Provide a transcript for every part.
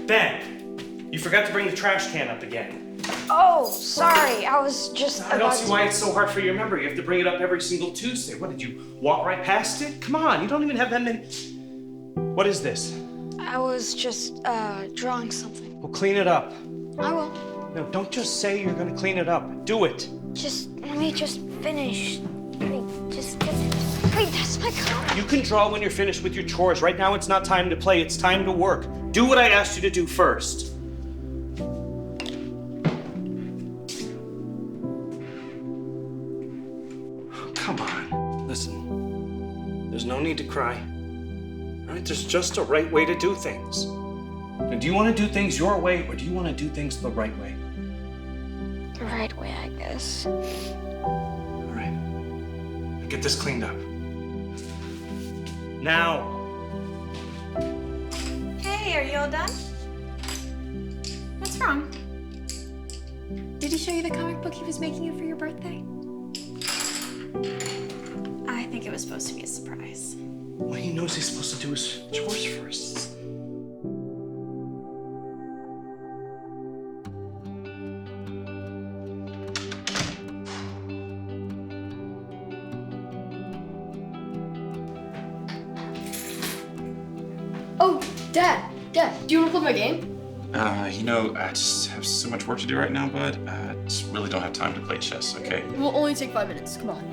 Ben, you forgot to bring the trash can up again. Oh, sorry. I was just I don't see why it's so hard for you to remember. You have to bring it up every single Tuesday. What, did you walk right past it? Come on, you don't even have that many... What is this? I was just, drawing something. Well, clean it up. I will. No, don't just say you're gonna clean it up. Do it. Let me just finish. Wait, that's my color. You can draw when you're finished with your chores. Right now, it's not time to play. It's time to work. Do what I asked you to do first. Come on. Listen. There's no need to cry. All right? There's just a right way to do things. And do you want to do things your way, or do you want to do things the right way? The right way, I guess. All right. Now get this cleaned up. Now. Hey, are you all done? What's wrong? Did he show you the comic book he was making you for your birthday? I think it was supposed to be a surprise. Well, he knows he's supposed to do his chores first. Oh, Dad, do you want to play my game? I just have so much work to do right now, bud. I just really don't have time to play chess, okay? It will only take 5 minutes, come on.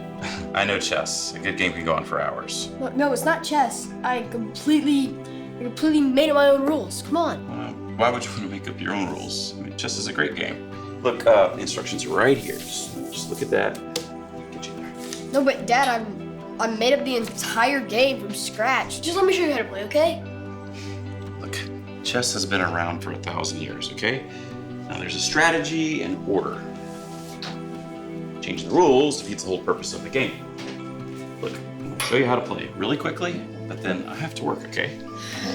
I know chess. A good game can go on for hours. No, it's not chess. I completely made up my own rules, come on. Why would you want to make up your own rules? I mean, chess is a great game. Look, the instructions are right here. Just look at that. Get you there. No, but Dad, I made up the entire game from scratch. Just let me show you how to play, okay? Look, chess has been around for 1,000 years, okay? Now there's a strategy and order. Changing the rules defeats the whole purpose of the game. Look, I'm gonna show you how to play really quickly, but then I have to work, okay?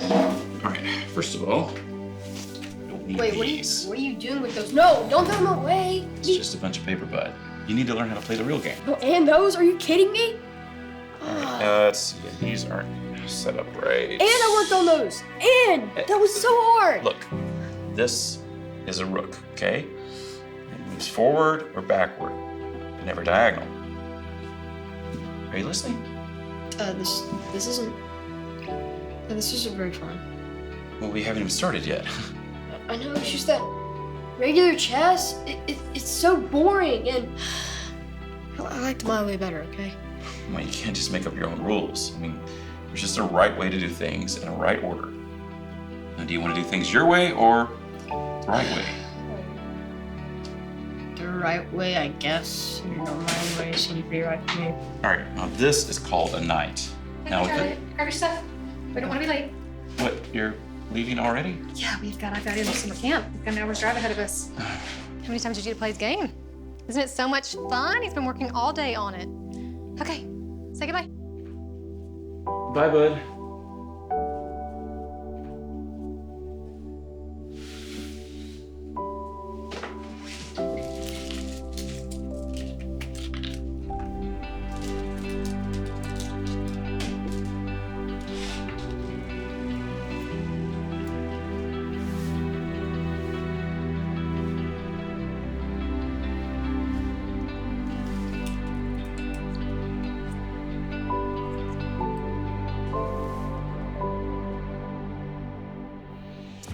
All right, first of all, don't need Wait, these. what are you doing with those? No, don't throw them away. It's just a bunch of paper, bud. You need to learn how to play the real game. Oh, and those? Are you kidding me? Let's see, these aren't set up right. And I worked on those. And that was so hard. Look, this is a rook, okay? It moves forward or backward, never diagonal. Are you listening? This isn't very fun. Well, we haven't even started yet. I know, it's just that regular chess, it's so boring, and I liked my way better, okay? Well, you can't just make up your own rules. I mean, there's just a right way to do things in a right order. Now, do you want to do things your way or the right way? The right way, I guess. You know, my way seems pretty right to me. All right, now this is called a knight. Now, Grab your stuff. We don't want to be late. what, you're leaving already? Yeah, I've got to do summer camp. We've got an hour's drive ahead of us. How many times did you play his game? Isn't it so much fun? He's been working all day on it. Okay, say goodbye. Bye, bud.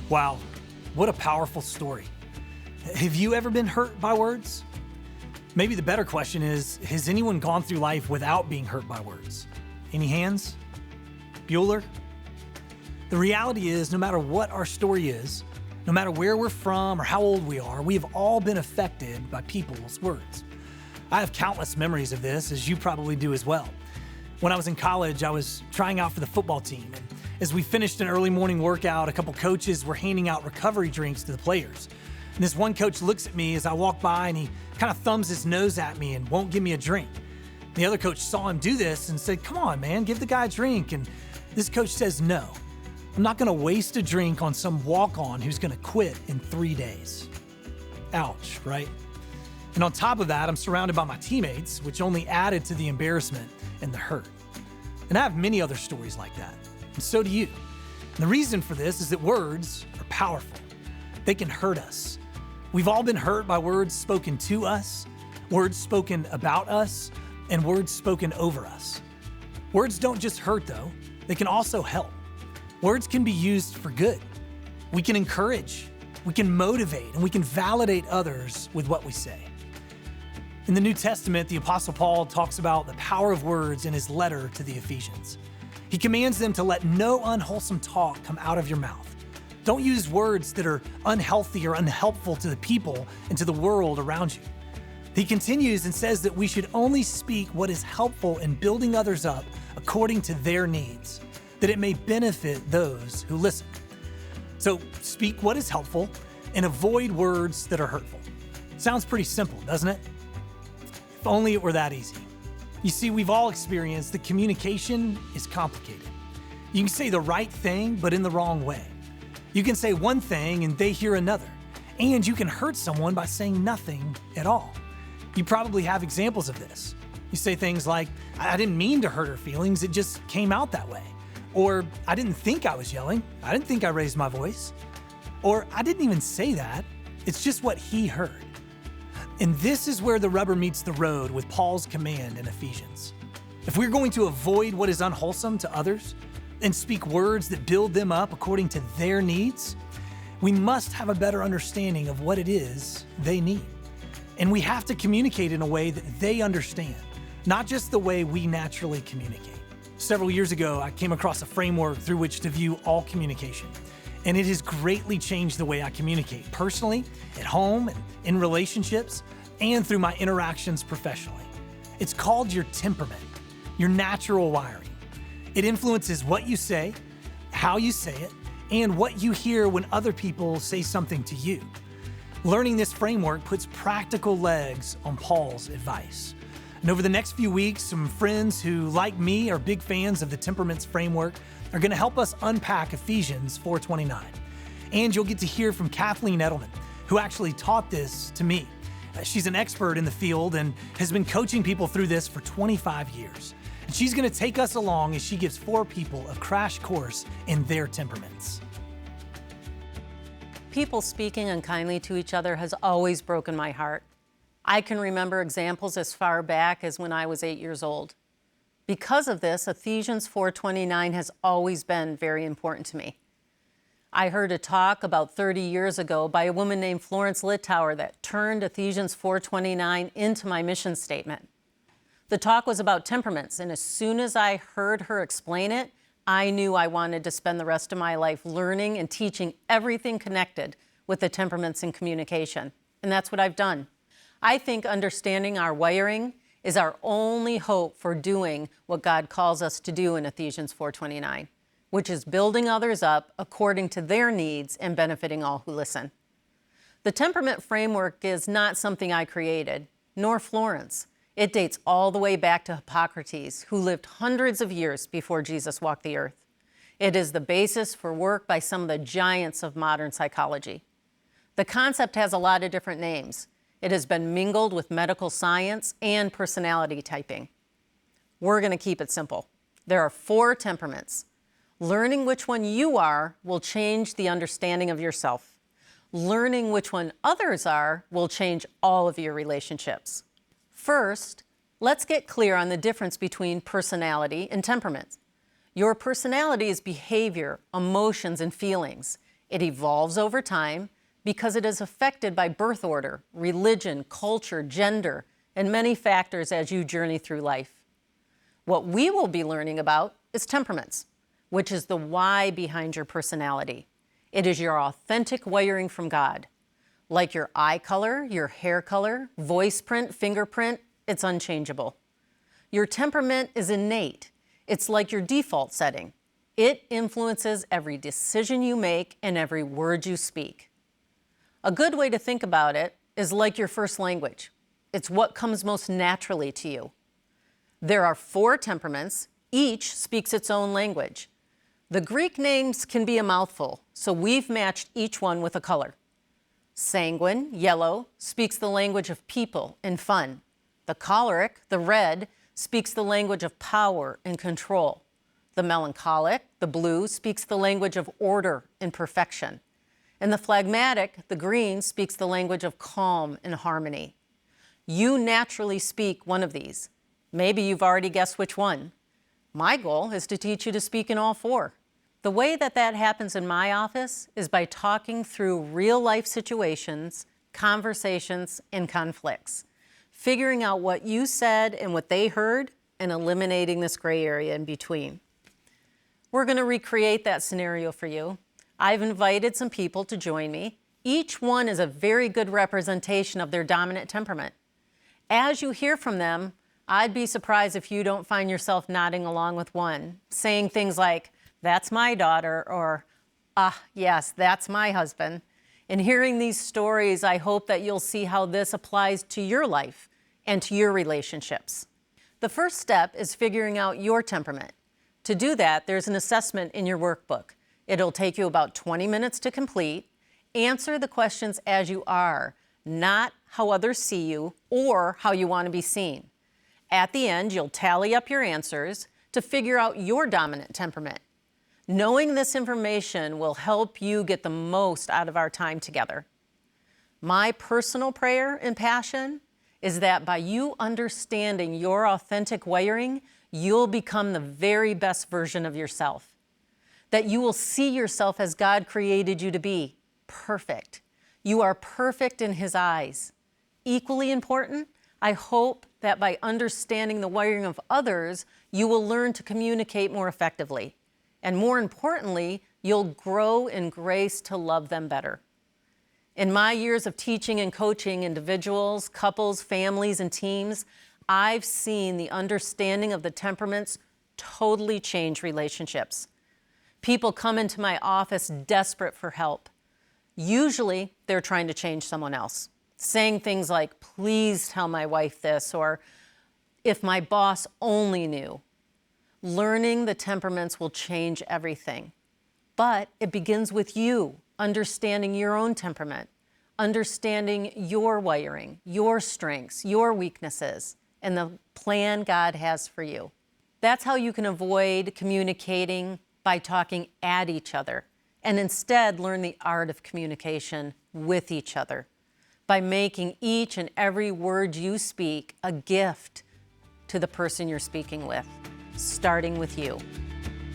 Wow, what a powerful story. Have you ever been hurt by words? Maybe the better question is, has anyone gone through life without being hurt by words? Any hands? Bueller? The reality is, no matter what our story is, no matter where we're from or how old we are, we have all been affected by people's words. I have countless memories of this, as you probably do as well. When I was in college, I was trying out for the football team, and as we finished an early morning workout, a couple coaches were handing out recovery drinks to the players. And this one coach looks at me as I walk by and he kind of thumbs his nose at me and won't give me a drink. The other coach saw him do this and said, "Come on, man, give the guy a drink." And this coach says, "No, I'm not gonna waste a drink on some walk-on who's gonna quit in 3 days." Ouch, right? And on top of that, I'm surrounded by my teammates, which only added to the embarrassment and the hurt. And I have many other stories like that, and so do you. And the reason for this is that words are powerful. They can hurt us. We've all been hurt by words spoken to us, words spoken about us, and words spoken over us. Words don't just hurt, though. They can also help. Words can be used for good. We can encourage, we can motivate, and we can validate others with what we say. In the New Testament, the Apostle Paul talks about the power of words in his letter to the Ephesians. He commands them to let no unwholesome talk come out of your mouth. Don't use words that are unhealthy or unhelpful to the people and to the world around you. He continues and says that we should only speak what is helpful in building others up according to their needs, that it may benefit those who listen. So speak what is helpful and avoid words that are hurtful. Sounds pretty simple, doesn't it? If only it were that easy. You see, we've all experienced that communication is complicated. You can say the right thing, but in the wrong way. You can say one thing and they hear another, and you can hurt someone by saying nothing at all. You probably have examples of this. You say things like, I didn't mean to hurt her feelings, it just came out that way. Or, I didn't think I was yelling, I didn't think I raised my voice. Or, I didn't even say that, it's just what he heard. And this is where the rubber meets the road with Paul's command in Ephesians. If we're going to avoid what is unwholesome to others and speak words that build them up according to their needs, we must have a better understanding of what it is they need. And we have to communicate in a way that they understand, not just the way we naturally communicate. Several years ago, I came across a framework through which to view all communication, and it has greatly changed the way I communicate personally, at home, and in relationships, and through my interactions professionally. It's called your temperament, your natural wiring. It influences what you say, how you say it, and what you hear when other people say something to you. Learning this framework puts practical legs on Paul's advice. And over the next few weeks, some friends who, like me, are big fans of the temperaments framework are going to help us unpack Ephesians 4:29. And you'll get to hear from Kathleen Edelman, who actually taught this to me. She's an expert in the field and has been coaching people through this for 25 years. And she's going to take us along as she gives 4 people a crash course in their temperaments. People speaking unkindly to each other has always broken my heart. I can remember examples as far back as when I was 8 years old. Because of this, Ephesians 4:29 has always been very important to me. I heard a talk about 30 years ago by a woman named Florence Littauer that turned Ephesians 4:29 into my mission statement. The talk was about temperaments, and as soon as I heard her explain it, I knew I wanted to spend the rest of my life learning and teaching everything connected with the temperaments in communication. And that's what I've done. I think understanding our wiring is our only hope for doing what God calls us to do in Ephesians 4:29, which is building others up according to their needs and benefiting all who listen. The temperament framework is not something I created, nor Florence. It dates all the way back to Hippocrates, who lived hundreds of years before Jesus walked the earth. It is the basis for work by some of the giants of modern psychology. The concept has a lot of different names. It has been mingled with medical science and personality typing. We're going to keep it simple. There are 4 temperaments. Learning which one you are will change the understanding of yourself. Learning which one others are will change all of your relationships. First, let's get clear on the difference between personality and temperament. Your personality is behavior, emotions, and feelings. It evolves over time because it is affected by birth order, religion, culture, gender, and many factors as you journey through life. What we will be learning about is temperaments, which is the why behind your personality. It is your authentic wiring from God. Like your eye color, your hair color, voice print, fingerprint, it's unchangeable. Your temperament is innate. It's like your default setting. It influences every decision you make and every word you speak. A good way to think about it is like your first language. It's what comes most naturally to you. There are 4 temperaments. Each speaks its own language. The Greek names can be a mouthful, so we've matched each one with a color. Sanguine, yellow, speaks the language of people and fun. The choleric, the red, speaks the language of power and control. The melancholic, the blue, speaks the language of order and perfection. And the phlegmatic, the green, speaks the language of calm and harmony. You naturally speak one of these. Maybe you've already guessed which one. My goal is to teach you to speak in all four. The way that happens in my office is by talking through real-life situations, conversations, and conflicts, figuring out what you said and what they heard, and eliminating this gray area in between. We're going to recreate that scenario for you. I've invited some people to join me. Each one is a very good representation of their dominant temperament. As you hear from them, I'd be surprised if you don't find yourself nodding along with one, saying things like, "That's my daughter," or, "Ah, yes, that's my husband." In hearing these stories, I hope that you'll see how this applies to your life and to your relationships. The first step is figuring out your temperament. To do that, there's an assessment in your workbook. It'll take you about 20 minutes to complete. Answer the questions as you are, not how others see you or how you want to be seen. At the end, you'll tally up your answers to figure out your dominant temperament. Knowing this information will help you get the most out of our time together. My personal prayer and passion is that by you understanding your authentic wiring, you'll become the very best version of yourself. That you will see yourself as God created you to be, perfect. You are perfect in His eyes. Equally important, I hope that by understanding the wiring of others, you will learn to communicate more effectively. And more importantly, you'll grow in grace to love them better. In my years of teaching and coaching individuals, couples, families, and teams, I've seen the understanding of the temperaments totally change relationships. People come into my office desperate for help. Usually, they're trying to change someone else, saying things like, "Please tell my wife this," or "If my boss only knew." Learning the temperaments will change everything. But it begins with you understanding your own temperament, understanding your wiring, your strengths, your weaknesses, and the plan God has for you. That's how you can avoid communicating by talking at each other, and instead learn the art of communication with each other by making each and every word you speak a gift to the person you're speaking with, starting with you.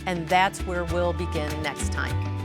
And that's where we'll begin next time.